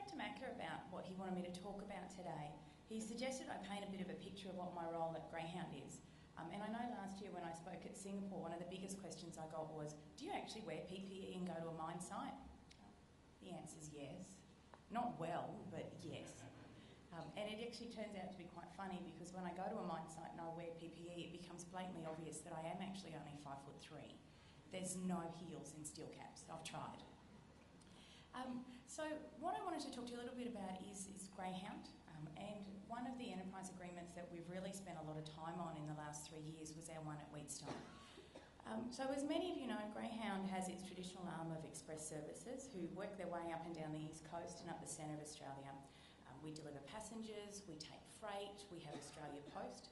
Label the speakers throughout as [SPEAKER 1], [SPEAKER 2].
[SPEAKER 1] to Macca about what he wanted me to talk about today. He suggested I paint a bit of a picture of what my role at Greyhound is. And I know last year when I spoke at Singapore, one of the biggest questions I got was, do you actually wear PPE and go to a mine site? The answer is yes. Not well, but yes. And it actually turns out to be quite funny because when I go to a mine site and I wear PPE, it becomes blatantly obvious that I am actually only 5'3". There's no heels in steel caps. I've tried. So what I wanted to talk to you a little bit about is Greyhound. And one of the enterprise agreements that we've really spent a lot of time on in the last 3 years was our one at Wheatstone. So as many of you know, Greyhound has its traditional arm of express services who work their way up and down the east coast and up the centre of Australia. We deliver passengers, we take freight, we have Australia Post.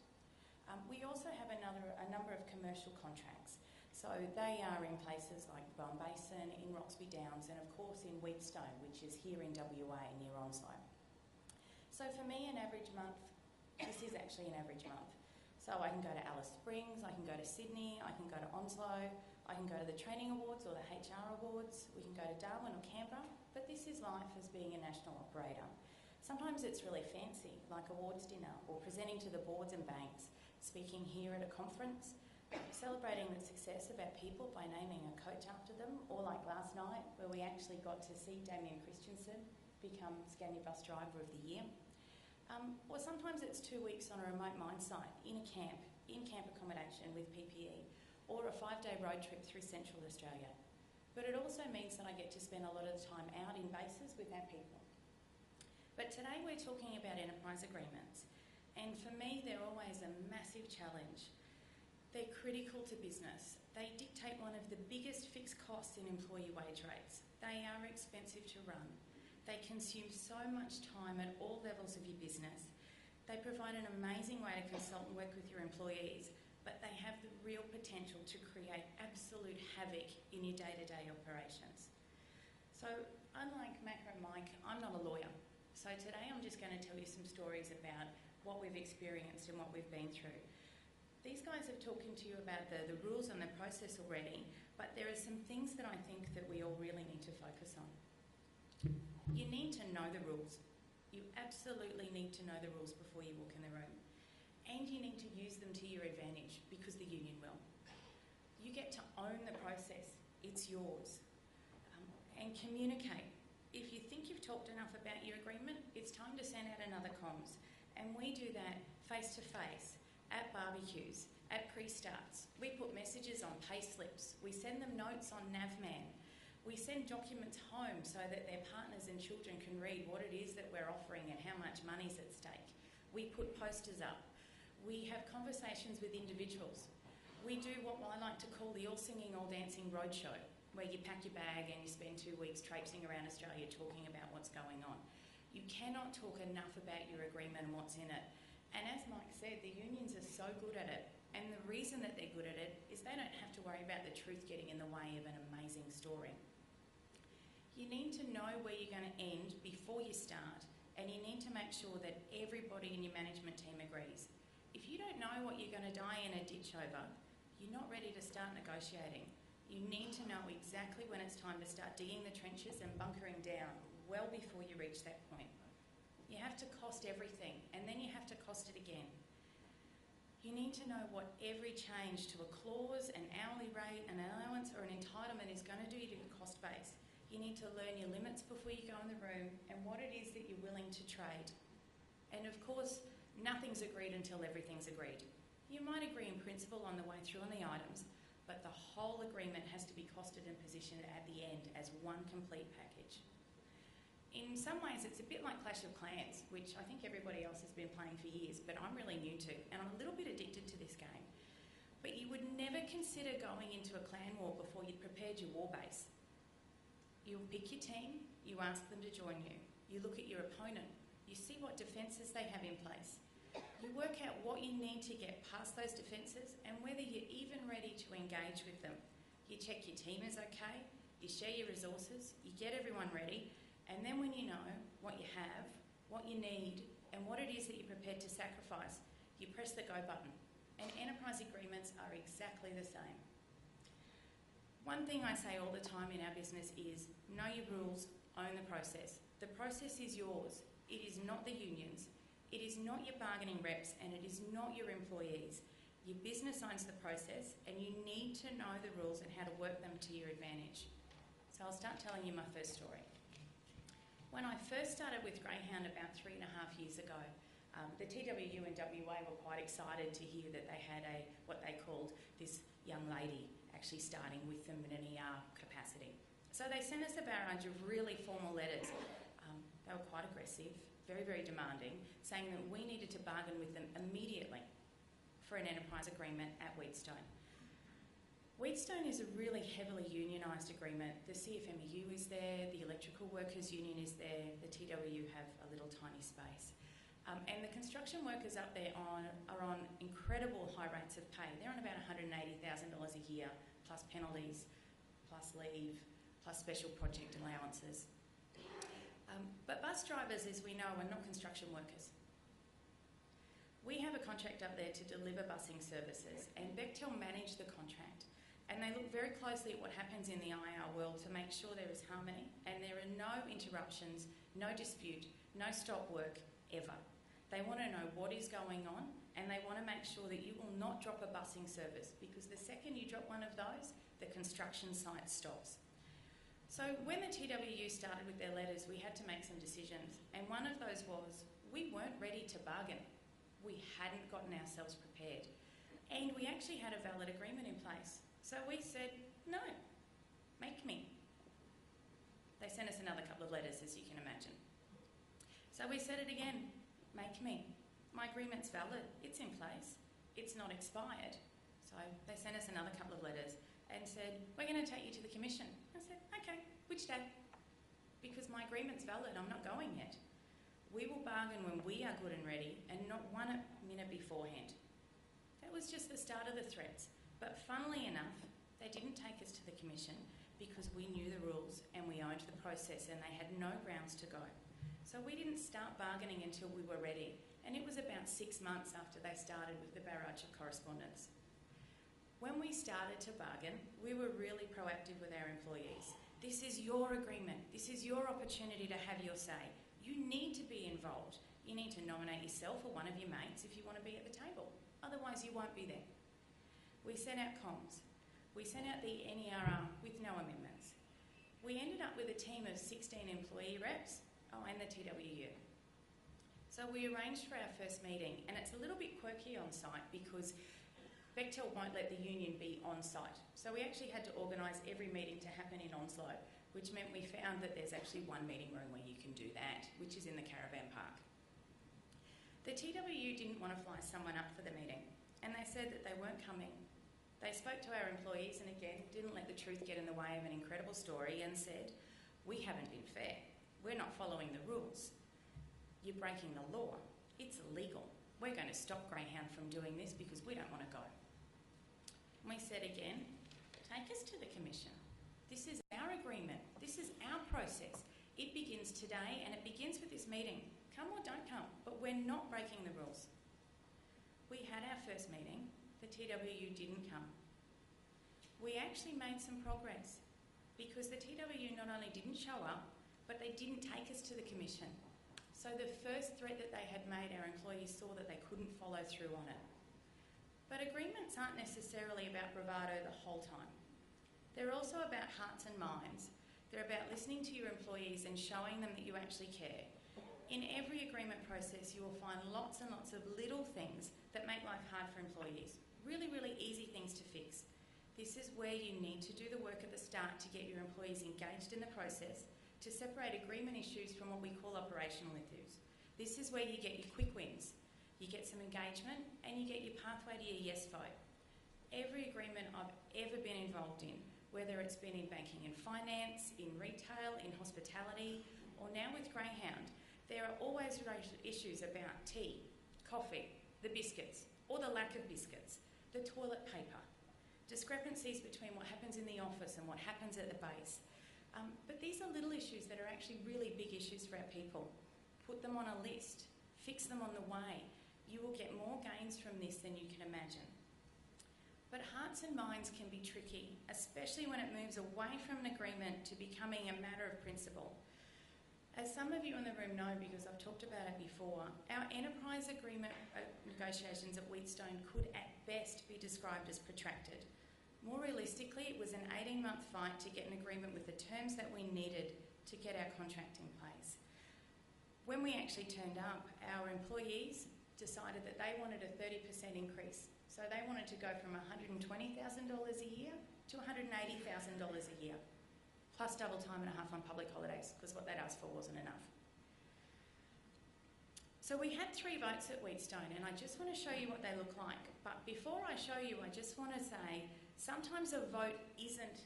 [SPEAKER 1] We also have a number of commercial contracts. So they are in places like Bowen Basin, in Roxby Downs, and of course in Wheatstone, which is here in WA near Onslow. So for me, an average month, this is actually an average month. So I can go to Alice Springs, I can go to Sydney, I can go to Onslow, I can go to the Training Awards or the HR Awards, we can go to Darwin or Canberra, but this is life as being a national operator. Sometimes it's really fancy, like awards dinner or presenting to the boards and banks, speaking here at a conference, celebrating the success of our people by naming a coach after them, or like last night where we actually got to see Damien Christensen become Scania Bus Driver of the Year. Or sometimes it's 2 weeks on a remote mine site, in a camp, in camp accommodation with PPE, or a 5-day road trip through Central Australia. But it also means that I get to spend a lot of the time out in bases with our people. But today we're talking about enterprise agreements, and for me they're always a massive challenge. They're critical to business. They dictate one of the biggest fixed costs in employee wage rates. They are expensive to run. They consume so much time at all levels of your business. They provide an amazing way to consult and work with your employees, but they have the real potential to create absolute havoc in your day-to-day operations. So unlike Macca and Mike, I'm not a lawyer. So today I'm just going to tell you some stories about what we've experienced and what we've been through. These guys have talked to you about the rules and the process already, but there are some things that I think that we all really need to focus on. You need to know the rules. You absolutely need to know the rules before you walk in the room. And you need to use them to your advantage because the union will. You get to own the process. It's yours. And communicate. If you think you've talked enough about your agreement, it's time to send out another comms. And we do that face-to-face, at barbecues, at pre-starts. We put messages on pay slips. We send them notes on Navman. We send documents home so that their partners and children can read what it is that we're offering and how much money's at stake. We put posters up. We have conversations with individuals. We do what I like to call the all-singing, all-dancing roadshow, where you pack your bag and you spend 2 weeks traipsing around Australia talking about what's going on. You cannot talk enough about your agreement and what's in it. And as Mike said, the unions are so good at it. And the reason that they're good at it is they don't have to worry about the truth getting in the way of an amazing story. You need to know where you're going to end before you start, and you need to make sure that everybody in your management team agrees. If you don't know what you're going to die in a ditch over, you're not ready to start negotiating. You need to know exactly when it's time to start digging the trenches and bunkering down well before you reach that point. You have to cost everything, and then you have to cost it again. You need to know what every change to a clause, an hourly rate, an allowance or an entitlement is going to do to your cost base. You need to learn your limits before you go in the room and what it is that you're willing to trade. And of course, nothing's agreed until everything's agreed. You might agree in principle on the way through on the items, but the whole agreement has to be costed and positioned at the end as one complete package. In some ways, it's a bit like Clash of Clans, which I think everybody else has been playing for years, but I'm really new to, and I'm a little bit addicted to this game. But you would never consider going into a clan war before you'd prepared your war base. You'll pick your team, you ask them to join you. You look at your opponent, you see what defences they have in place. You work out what you need to get past those defences and whether you're even ready to engage with them. You check your team is okay, you share your resources, you get everyone ready, and then when you know what you have, what you need, and what it is that you're prepared to sacrifice, you press the go button. And enterprise agreements are exactly the same. One thing I say all the time in our business is know your rules, own the process. The process is yours. It is not the unions. It is not your bargaining reps, and it is not your employees. Your business owns the process, and you need to know the rules and how to work them to your advantage. So I'll start telling you my first story. When I first started with Greyhound about 3.5 years ago, the TWU in WA were quite excited to hear that they had what they called this young lady actually starting with them in an ER capacity. So they sent us a barrage of really formal letters. They were quite aggressive, very, very demanding, saying that we needed to bargain with them immediately for an enterprise agreement at Wheatstone. Wheatstone is a really heavily unionised agreement. The CFMEU is there, the Electrical Workers Union is there, the TWU have a little tiny space. And the construction workers up there are on incredible high rates of pay. They're on about $180,000 a year, plus penalties, plus leave, plus special project allowances. But bus drivers, as we know, are not construction workers. We have a contract up there to deliver busing services, and Bechtel manage the contract. And they look very closely at what happens in the IR world to make sure there is harmony and there are no interruptions, no dispute, no stop work ever. They want to know what is going on, and they want to make sure that you will not drop a busing service, because the second you drop one of those, the construction site stops. So when the TWU started with their letters, we had to make some decisions, and one of those was we weren't ready to bargain. We hadn't gotten ourselves prepared, and we actually had a valid agreement in place. So we said, no, make me. They sent us another couple of letters, as you can imagine. So we said it again, make me. My agreement's valid, it's in place, it's not expired. So they sent us another couple of letters and said, we're going to take you to the commission. I said, okay, which day? Because my agreement's valid, I'm not going yet. We will bargain when we are good and ready, and not 1 minute beforehand. That was just the start of the threats. But funnily enough, they didn't take us to the commission because we knew the rules and we owned the process, and they had no grounds to go. So we didn't start bargaining until we were ready, and it was about 6 months after they started with the barrage of correspondence. When we started to bargain, we were really proactive with our employees. This is your agreement. This is your opportunity to have your say. You need to be involved. You need to nominate yourself or one of your mates if you want to be at the table. Otherwise, you won't be there. We sent out comms. We sent out the NERR with no amendments. We ended up with a team of 16 employee reps, and the TWU. So we arranged for our first meeting, and it's a little bit quirky on site because Bechtel won't let the union be on site. So we actually had to organise every meeting to happen in Onslow, which meant we found that there's actually one meeting room where you can do that, which is in the caravan park. The TWU didn't want to fly someone up for the meeting, and they said that they weren't coming. They spoke to our employees and again didn't let the truth get in the way of an incredible story and said, we haven't been fair. We're not following the rules. You're breaking the law. It's illegal. We're going to stop Greyhound from doing this because we don't want to go. And we said again, take us to the commission. This is our agreement. This is our process. It begins today and it begins with this meeting. Come or don't come, but we're not breaking the rules. We had our first meeting. The TWU didn't come. We actually made some progress because the TWU not only didn't show up, but they didn't take us to the commission. So the first threat that they had made, our employees saw that they couldn't follow through on it. But agreements aren't necessarily about bravado the whole time. They're also about hearts and minds. They're about listening to your employees and showing them that you actually care. In every agreement process, you will find lots and lots of little things that make life hard for employees. Really, really easy things to fix. This is where you need to do the work at the start to get your employees engaged in the process, to separate agreement issues from what we call operational issues. This is where you get your quick wins. You get some engagement and you get your pathway to your yes vote. Every agreement I've ever been involved in, whether it's been in banking and finance, in retail, in hospitality, or now with Greyhound, there are always issues about tea, coffee, the biscuits, or the lack of biscuits, the toilet paper, discrepancies between what happens in the office and what happens at the base. But these are little issues that are actually really big issues for our people. Put them on a list, fix them on the way. You will get more gains from this than you can imagine. But hearts and minds can be tricky, especially when it moves away from an agreement to becoming a matter of principle. As some of you in the room know, because I've talked about it before, our enterprise agreement negotiations at Wheatstone could at best be described as protracted. More realistically, it was an 18-month fight to get an agreement with the terms that we needed to get our contract in place. When we actually turned up, our employees decided that they wanted a 30% increase. So they wanted to go from $120,000 a year to $180,000 a year, plus double time and a half on public holidays, because what they'd asked for wasn't enough. So we had 3 votes at Wheatstone, and I just want to show you what they look like. But before I show you, I just want to say, sometimes a vote isn't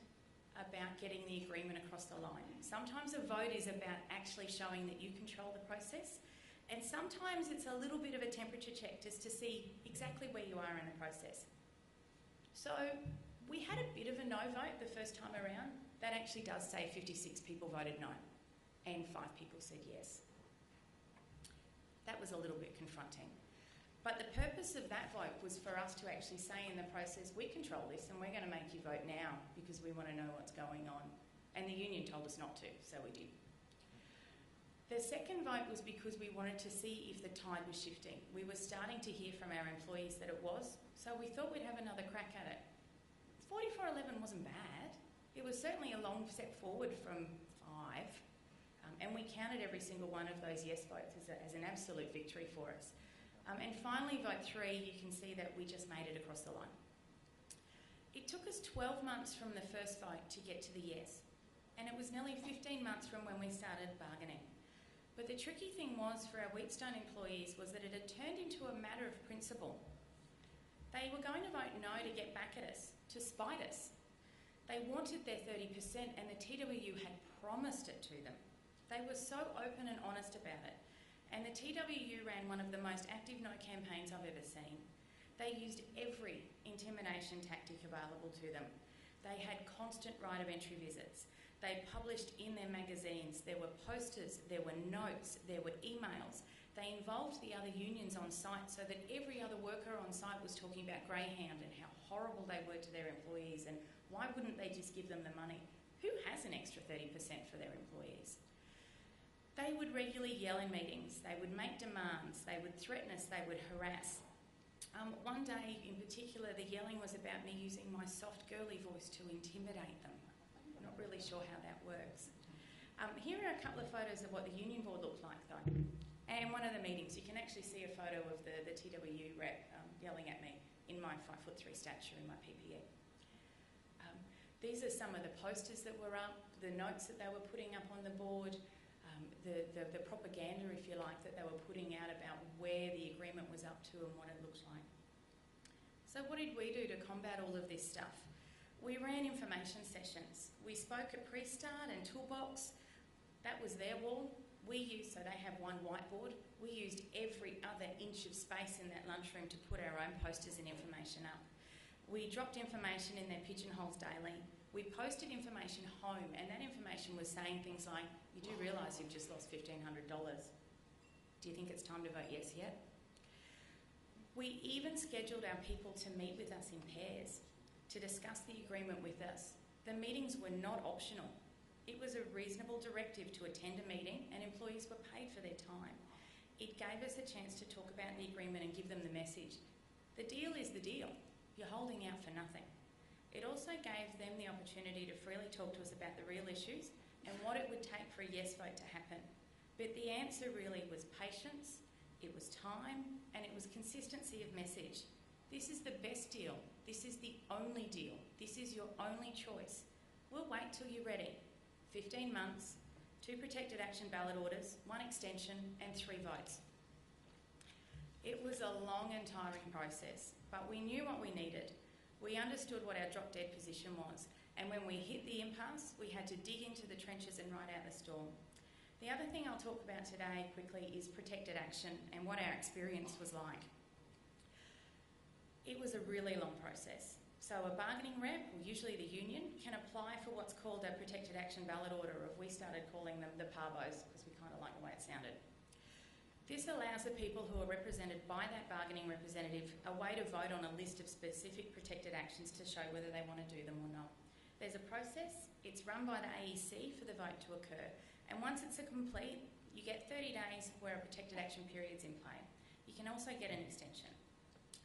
[SPEAKER 1] about getting the agreement across the line. Sometimes a vote is about actually showing that you control the process, and sometimes it's a little bit of a temperature check just to see exactly where you are in the process. So we had a bit of a no vote the first time around. That actually does say 56 people voted no, and 5 people said yes. That was a little bit confronting. But the purpose of that vote was for us to actually say in the process, we control this and we're going to make you vote now because we want to know what's going on. And the union told us not to, so we did. The second vote was because we wanted to see if the tide was shifting. We were starting to hear from our employees that it was, so we thought we'd have another crack at it. 4411 wasn't bad. It was certainly a long step forward from 5, and we counted every single one of those yes votes as an absolute victory for us. And finally, vote 3, you can see that we just made it across the line. It took us 12 months from the first vote to get to the yes, and it was nearly 15 months from when we started bargaining. But the tricky thing was for our Wheatstone employees was that it had turned into a matter of principle. They were going to vote no to get back at us, to spite us. They wanted their 30% and the TWU had promised it to them. They were so open and honest about it. And the TWU ran one of the most active no campaigns I've ever seen. They used every intimidation tactic available to them. They had constant right of entry visits. They published in their magazines, there were posters, there were notes, there were emails. They involved the other unions on site so that every other worker on site was talking about Greyhound and how horrible they were to their employees and why wouldn't they just give them the money? Who has an extra 30% for their employees? They would regularly yell in meetings, they would make demands, they would threaten us, they would harass. One day in particular, the yelling was about me using my soft girly voice to intimidate them. I'm not really sure how that works. Here are a couple of photos of what the union board looked like though. And one of the meetings, you can actually see a photo of the TWU rep yelling at me in my 5'3" stature in my PPE. These are some of the posters that were up, the notes that they were putting up on the board, the propaganda, if you like, that they were putting out about where the agreement was up to and what it looked like. So what did we do to combat all of this stuff? We ran information sessions. We spoke at pre-start and toolbox. That was their wall. We used, so they have one whiteboard, we used every other inch of space in that lunchroom to put our own posters and information up. We dropped information in their pigeonholes daily. We posted information home, and that information was saying things like, you do realise you've just lost $1,500. Do you think it's time to vote yes yet? We even scheduled our people to meet with us in pairs to discuss the agreement with us. The meetings were not optional. It was a reasonable directive to attend a meeting, and employees were paid for their time. It gave us a chance to talk about the agreement and give them the message. The deal is the deal. You're holding out for nothing. It also gave them the opportunity to freely talk to us about the real issues and what it would take for a yes vote to happen. But the answer really was patience, it was time, and it was consistency of message. This is the best deal. This is the only deal. This is your only choice. We'll wait till you're ready. 15 months, 2 protected action ballot orders, 1 extension, and 3 votes. It was a long and tiring process, but we knew what we needed. We understood what our drop-dead position was, and when we hit the impasse, we had to dig into the trenches and ride out the storm. The other thing I'll talk about today quickly is protected action and what our experience was like. It was a really long process. So a bargaining rep, or usually the union, can apply for what's called a protected action ballot order, or we started calling them the PARBOs because we kind of like the way it sounded. This allows the people who are represented by that bargaining representative a way to vote on a list of specific protected actions to show whether they want to do them or not. There's a process, it's run by the AEC for the vote to occur, And once it's a complete, you get 30 days where a protected action period's in play. You can also get an extension.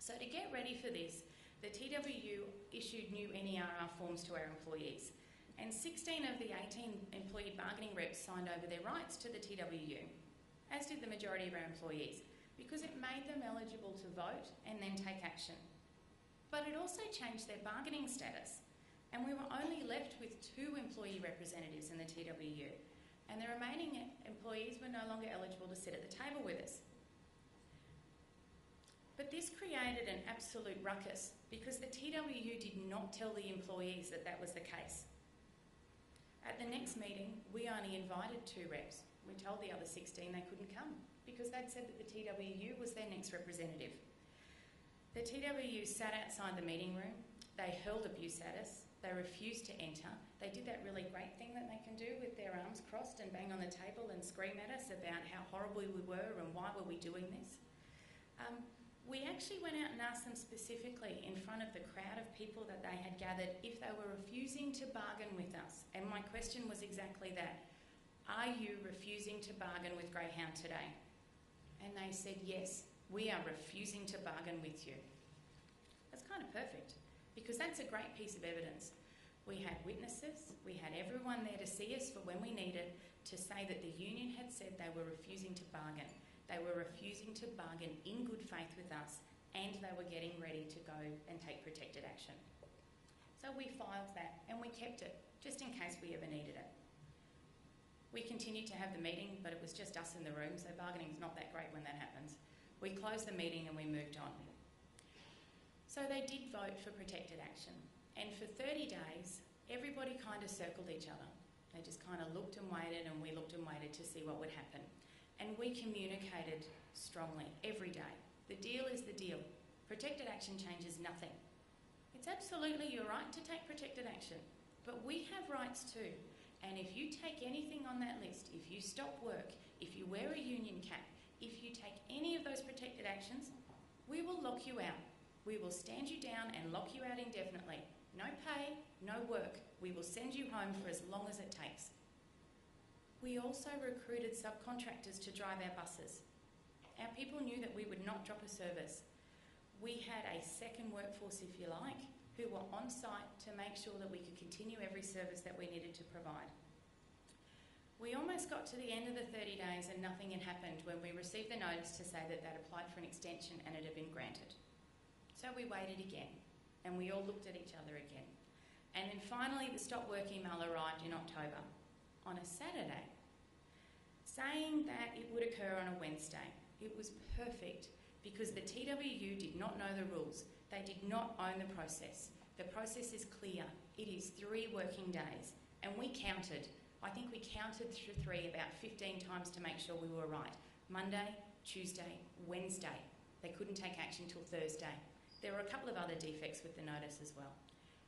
[SPEAKER 1] So to get ready for this, the TWU issued new NERR forms to our employees, and 16 of the 18 employee bargaining reps signed over their rights to the TWU, as did the majority of our employees, because it made them eligible to vote and then take action. But it also changed their bargaining status, and we were only left with 2 employee representatives in the TWU, and the remaining employees were no longer eligible to sit at the table with us. But this created an absolute ruckus because the TWU did not tell the employees that that was the case. At the next meeting, we only invited 2 reps. We told the other 16 they couldn't come because they'd said that the TWU was their next representative. The TWU sat outside the meeting room, they hurled abuse at us, they refused to enter. They did that really great thing that they can do with their arms crossed and bang on the table and scream at us about how horrible we were and why were we doing this. We actually went out and asked them specifically in front of the crowd of people that they had gathered if they were refusing to bargain with us. And my question was exactly that. Are you refusing to bargain with Greyhound today? And they said, yes, we are refusing to bargain with you. That's kind of perfect because that's a great piece of evidence. We had witnesses, we had everyone there to see us for when we needed to say that the union had said they were refusing to bargain. They were refusing to bargain in good faith with us, and they were getting ready to go and take protected action. So we filed that and we kept it, just in case we ever needed it. We continued to have the meeting, but it was just us in the room, so bargaining's not that great when that happens. We closed the meeting and we moved on. So they did vote for protected action, and for 30 days, everybody kind of circled each other. They just kind of looked and waited, and we looked and waited to see what would happen. And we communicated strongly every day. The deal is the deal. Protected action changes nothing. It's absolutely your right to take protected action, but we have rights too. And if you take anything on that list, if you stop work, if you wear a union cap, if you take any of those protected actions, we will lock you out. We will stand you down and lock you out indefinitely. No pay, no work. We will send you home for as long as it takes. We also recruited subcontractors to drive our buses. Our people knew that we would not drop a service. We had a second workforce, if you like, who were on site to make sure that we could continue every service that we needed to provide. We almost got to the end of the 30 days and nothing had happened when we received the notice to say that they'd applied for an extension and it had been granted. So we waited again, and we all looked at each other again. And then finally the stop work email arrived in October, on a Saturday, saying that it would occur on a Wednesday. It was perfect because the TWU did not know the rules. They did not own the process. The process is clear. It is 3 working days, and we counted. I think we counted through 3 about 15 times to make sure we were right. Monday, Tuesday, Wednesday. They couldn't take action till Thursday. There were a couple of other defects with the notice as well.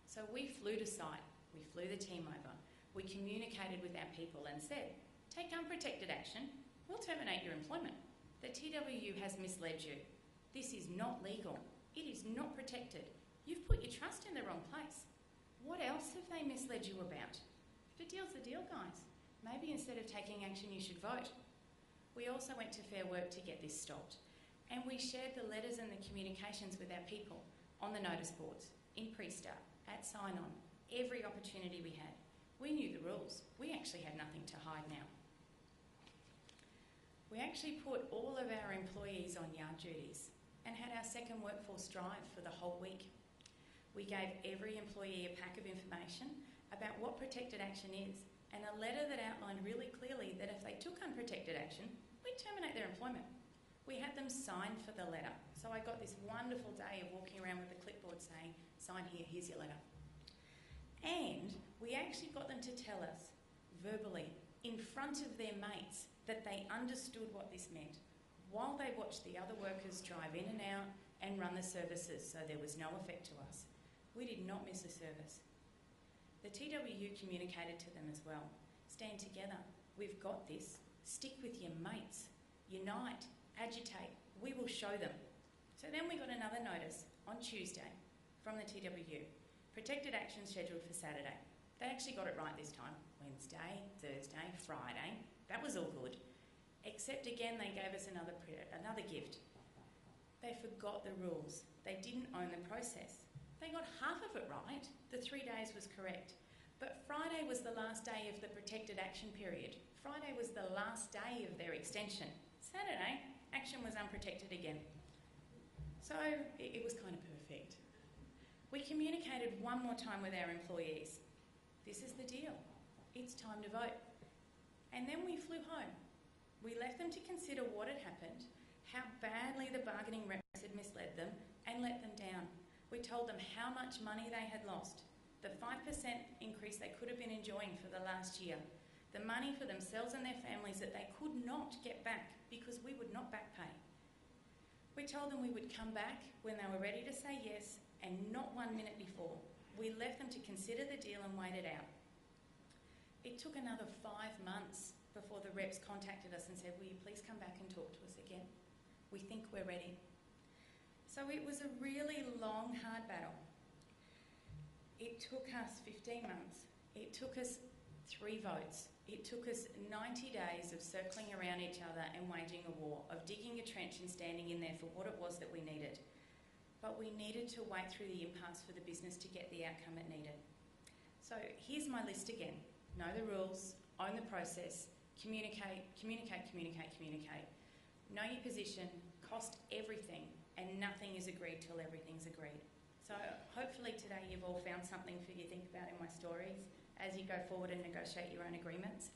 [SPEAKER 1] So we flew to site. We flew the team over. We communicated with our people and said, take unprotected action, we'll terminate your employment. The TWU has misled you. This is not legal. It is not protected. You've put your trust in the wrong place. What else have they misled you about? The deal's the deal, guys. Maybe instead of taking action, you should vote. We also went to Fair Work to get this stopped. And we shared the letters and the communications with our people on the notice boards, in pre-start, at sign-on, every opportunity we had. We knew the rules. We actually had nothing to hide now. We actually put all of our employees on yard duties and had our second workforce drive for the whole week. We gave every employee a pack of information about what protected action is and a letter that outlined really clearly that if they took unprotected action, we'd terminate their employment. We had them sign for the letter. So I got this wonderful day of walking around with a clipboard saying, sign here, here's your letter. And we actually got them to tell us verbally in front of their mates that they understood what this meant while they watched the other workers drive in and out and run the services, so there was no effect to us. We did not miss a service. The TWU communicated to them as well. Stand together. We've got this. Stick with your mates. Unite. Agitate. We will show them. So then we got another notice on Tuesday from the TWU. Protected action scheduled for Saturday. They actually got it right this time. Wednesday, Thursday, Friday. That was all good. Except again, they gave us another gift. They forgot the rules. They didn't own the process. They got half of it right. The 3 days was correct. But Friday was the last day of the protected action period. Friday was the last day of their extension. Saturday, action was unprotected again. So it was kind of perfect. We communicated one more time with our employees. This is the deal. It's time to vote. And then we flew home. We left them to consider what had happened, how badly the bargaining reps had misled them, and let them down. We told them how much money they had lost, the 5% increase they could have been enjoying for the last year, the money for themselves and their families that they could not get back because we would not back pay. We told them we would come back when they were ready to say yes, and not 1 minute before. We left them to consider the deal and wait it out. It took another 5 months before the reps contacted us and said, will you please come back and talk to us again? We think we're ready. So it was a really long, hard battle. It took us 15 months. It took us 3 votes. It took us 90 days of circling around each other and waging a war, of digging a trench and standing in there for what it was that we needed. But we needed to wait through the impasse for the business to get the outcome it needed. So here's my list again. Know the rules, own the process, communicate, communicate, communicate, communicate. Know your position, cost everything, and nothing is agreed till everything's agreed. So hopefully today you've all found something for you to think about in my stories as you go forward and negotiate your own agreements.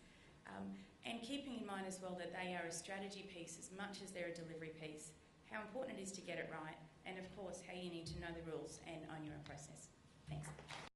[SPEAKER 1] And keeping in mind as well that they are a strategy piece as much as they're a delivery piece, how important it is to get it right, and of course how you need to know the rules and own your own process. Thanks.